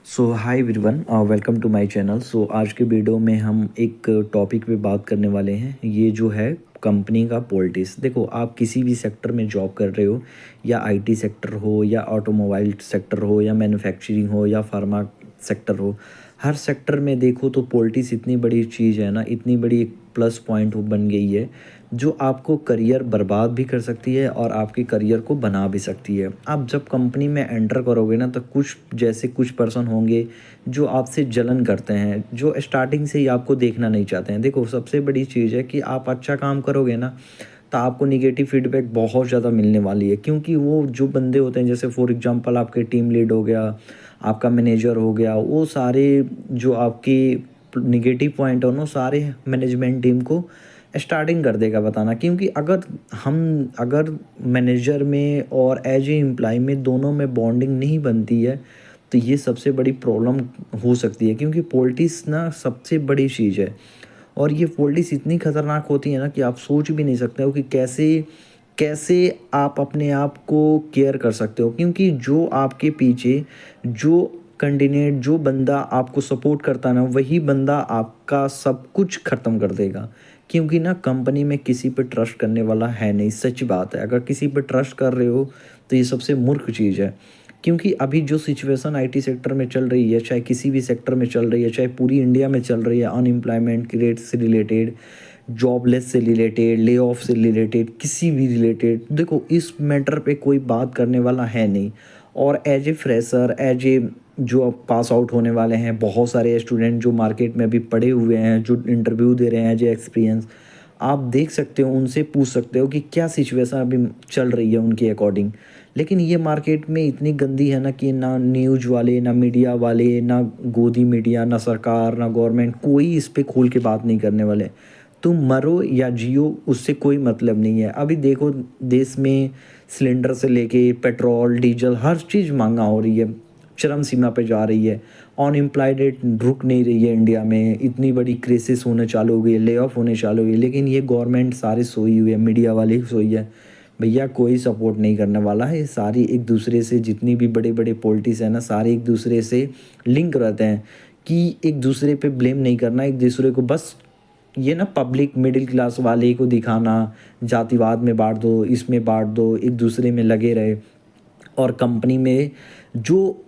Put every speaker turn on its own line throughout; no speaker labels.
So hi everyone, welcome to my channel. So आज के video में हम एक टॉपिक पे बात करने वाले हैं। ये जो है कंपनी का पॉलिटिक्स। देखो, आप किसी भी सेक्टर में जॉब कर रहे हो, या आईटी सेक्टर हो, या ऑटोमोबाइल सेक्टर हो, या मैन्युफैक्चरिंग हो, या फार्मा सेक्टर हो, हर सेक्टर में देखो तो पॉलिटिक्स इतनी बड़ी चीज़ है ना, इतनी बड़ी एक प्लस पॉइंट बन गई है जो आपको करियर बर्बाद भी कर सकती है और आपके करियर को बना भी सकती है। आप जब कंपनी में एंटर करोगे ना, तो कुछ पर्सन होंगे जो आपसे जलन करते हैं, जो स्टार्टिंग से ही आपको देखना नहीं चाहते हैं। देखो, सबसे बड़ी चीज़ है कि आप अच्छा काम करोगे ना, तो आपको निगेटिव फीडबैक बहुत ज़्यादा मिलने वाली है, क्योंकि वो जो बंदे होते हैं, जैसे फॉर एग्जांपल आपके टीम लीड हो गया, आपका मैनेजर हो गया, वो सारे जो आपके निगेटिव पॉइंट है ना, सारे मैनेजमेंट टीम को स्टार्टिंग कर देगा बताना। क्योंकि अगर मैनेजर में और एज ए एम्प्लॉय में दोनों में बॉन्डिंग नहीं बनती है, तो ये सबसे बड़ी प्रॉब्लम हो सकती है। क्योंकि पॉलिटिक्स ना सबसे बड़ी चीज़ है, और ये पॉलिटिक्स इतनी खतरनाक होती है ना कि आप सोच भी नहीं सकते हो कि कैसे कैसे आप अपने आप को केयर कर सकते हो। क्योंकि जो आपके पीछे जो कैंडिडेट, जो बंदा आपको सपोर्ट करता है ना, वही बंदा आपका सब कुछ ख़त्म कर देगा। क्योंकि ना कंपनी में किसी पे ट्रस्ट करने वाला है नहीं। सच बात है, अगर किसी पे ट्रस्ट कर रहे हो तो ये सबसे मूर्ख चीज़ है। क्योंकि अभी जो सिचुएशन आईटी सेक्टर में चल रही है, चाहे किसी भी सेक्टर में चल रही है, चाहे पूरी इंडिया में चल रही है, अनएम्प्लॉयमेंट की रेट से रिलेटेड, जॉबलेस से रिलेटेड, ले ऑफ से रिलेटेड, किसी भी रिलेटेड, देखो इस मैटर पे कोई बात करने वाला है नहीं। और as a fresher, as a जो अब पास आउट होने वाले हैं, बहुत सारे स्टूडेंट जो मार्केट में अभी पढ़े हुए हैं, जो इंटरव्यू दे रहे हैं एज ए एक्सपीरियंस, आप देख सकते हो, उनसे पूछ सकते हो कि क्या सिचुएशन अभी चल रही है उनके अकॉर्डिंग। लेकिन ये मार्केट में इतनी गंदी है ना कि ना न्यूज़ वाले, ना मीडिया वाले, ना गोदी मीडिया, ना सरकार, ना गवर्नमेंट, कोई इस पे खोल के बात नहीं करने वाले। तुम मरो या जियो, उससे कोई मतलब नहीं है। अभी देखो, देश में सिलेंडर से लेके पेट्रोल, डीजल, हर चीज़ महंगा हो रही है, चरम सीमा पे जा रही है। अनएम्प्लॉयड रेट रुक नहीं रही है इंडिया में, इतनी बड़ी क्राइसिस होने चालू हो गई है, ले ऑफ होने चालू हो गई है। लेकिन ये गवर्नमेंट सारे सोई हुई है, मीडिया वाले ही सोई है। भैया कोई सपोर्ट नहीं करने वाला है। ये सारी एक दूसरे से, जितनी भी बड़े बड़े पॉलिटिक्स है ना, सारे एक दूसरे से लिंक रहते हैं कि एक दूसरे पे ब्लेम नहीं करना, एक दूसरे को बस ये ना पब्लिक मिडिल क्लास वाले को दिखाना, जातिवाद में बांट दो, इसमें बांट दो, एक दूसरे में लगे रहे। और कंपनी में जो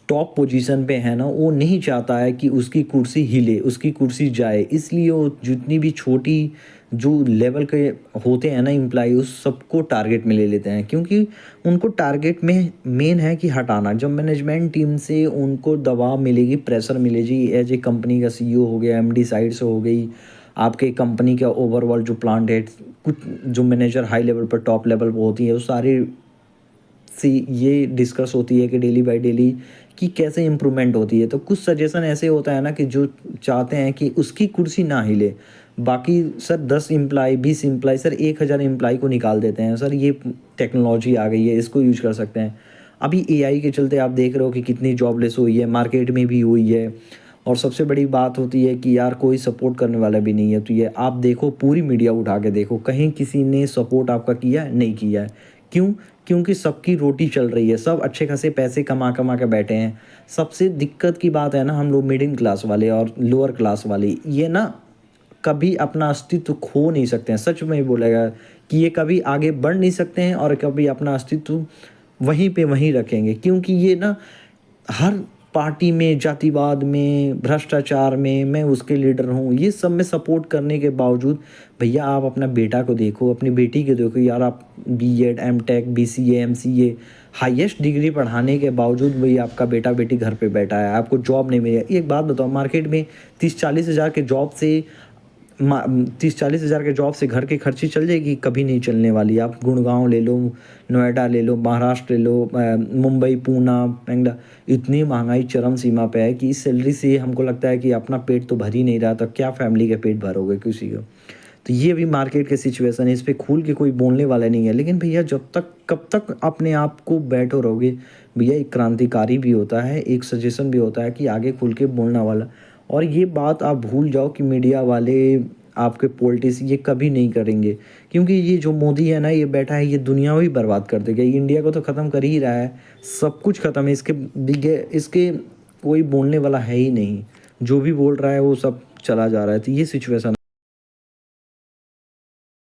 टॉप पोजीशन पे है ना, वो नहीं चाहता है कि उसकी कुर्सी हिले, उसकी कुर्सी जाए। इसलिए वो जितनी भी छोटी जो लेवल के होते हैं ना एम्प्लॉय, उस सबको टारगेट में ले लेते हैं। क्योंकि उनको टारगेट में मेन है कि हटाना। जब मैनेजमेंट टीम से उनको दबाव मिलेगी, प्रेशर मिलेगी, एज ए कंपनी का सीईओ हो गया, एमडी साइड से हो गई, आपके कंपनी का ओवरऑल जो प्लांट हेड, कुछ जो मैनेजर हाई लेवल पर, टॉप लेवल पर होती है, वो सारी सी ये डिस्कस होती है कि डेली बाय डेली कि कैसे इम्प्रूवमेंट होती है। तो कुछ सजेशन ऐसे होता है ना कि जो चाहते हैं कि उसकी कुर्सी ना हिले। बाकी sir 10 employee, 20 employee, sir 1000 employee को निकाल देते हैं। सर ये टेक्नोलॉजी आ गई है, इसको यूज कर सकते हैं। अभी एआई के चलते आप देख रहे हो कि कितनी जॉबलेस हुई है, मार्केट में भी हुई है। और सबसे बड़ी बात होती है कि यार कोई सपोर्ट करने वाला भी नहीं है। तो ये आप देखो, पूरी मीडिया उठा के देखो, कहीं किसी ने सपोर्ट आपका किया है? नहीं किया है। क्यों? क्योंकि सबकी रोटी चल रही है, सब अच्छे खासे पैसे कमा कमा के बैठे हैं। सबसे दिक्कत की बात है ना, हम लोग मिडिल क्लास वाले और लोअर क्लास वाले, ये ना कभी अपना अस्तित्व खो नहीं सकते हैं। सच में बोलेगा कि ये कभी आगे बढ़ नहीं सकते हैं और कभी अपना अस्तित्व वहीं पे वहीं रखेंगे। क्योंकि ये ना हर पार्टी में, जातिवाद में, भ्रष्टाचार में, मैं उसके लीडर हूँ, ये सब में सपोर्ट करने के बावजूद, भैया आप अपना बेटा को देखो, अपनी बेटी को देखो। यार आप BEd, MTech, BCA, MCA, highest degree पढ़ाने के बावजूद वही आपका बेटा बेटी घर पे बैठा है, आपको जॉब नहीं मिली। एक बात बताओ, मार्केट में 30-40 हज़ार के जॉब से 30-40 हज़ार के जॉब से घर की खर्ची चल जाएगी? कभी नहीं चलने वाली। आप गुड़गांव ले लो, नोएडा ले लो, महाराष्ट्र ले लो, मुंबई, पूना, बेंगला, इतनी महंगाई चरम सीमा पे है कि इस सैलरी से हमको लगता है कि अपना पेट तो भर ही नहीं रहा, तो क्या फैमिली का पेट भरोगे किसी को? तो ये भी मार्केट की सिचुएशन है, इस पर खुल के कोई बोलने वाला नहीं है। लेकिन भैया जब तक, कब तक अपने आप को बैठो रहोगे? भैया एक क्रांतिकारी भी होता है, एक सजेशन भी होता है कि आगे खुल के बोलना वाला। और ये बात आप भूल जाओ कि मीडिया वाले, आपके पॉलिटिक्स ये कभी नहीं करेंगे। क्योंकि ये जो मोदी है ना, ये बैठा है, ये दुनिया ही बर्बाद कर देगा। ये इंडिया को तो ख़त्म कर ही रहा है, सब कुछ ख़त्म है। इसके कोई बोलने वाला है ही नहीं, जो भी बोल रहा है वो सब चला जा रहा है। तो ये सिचुएशन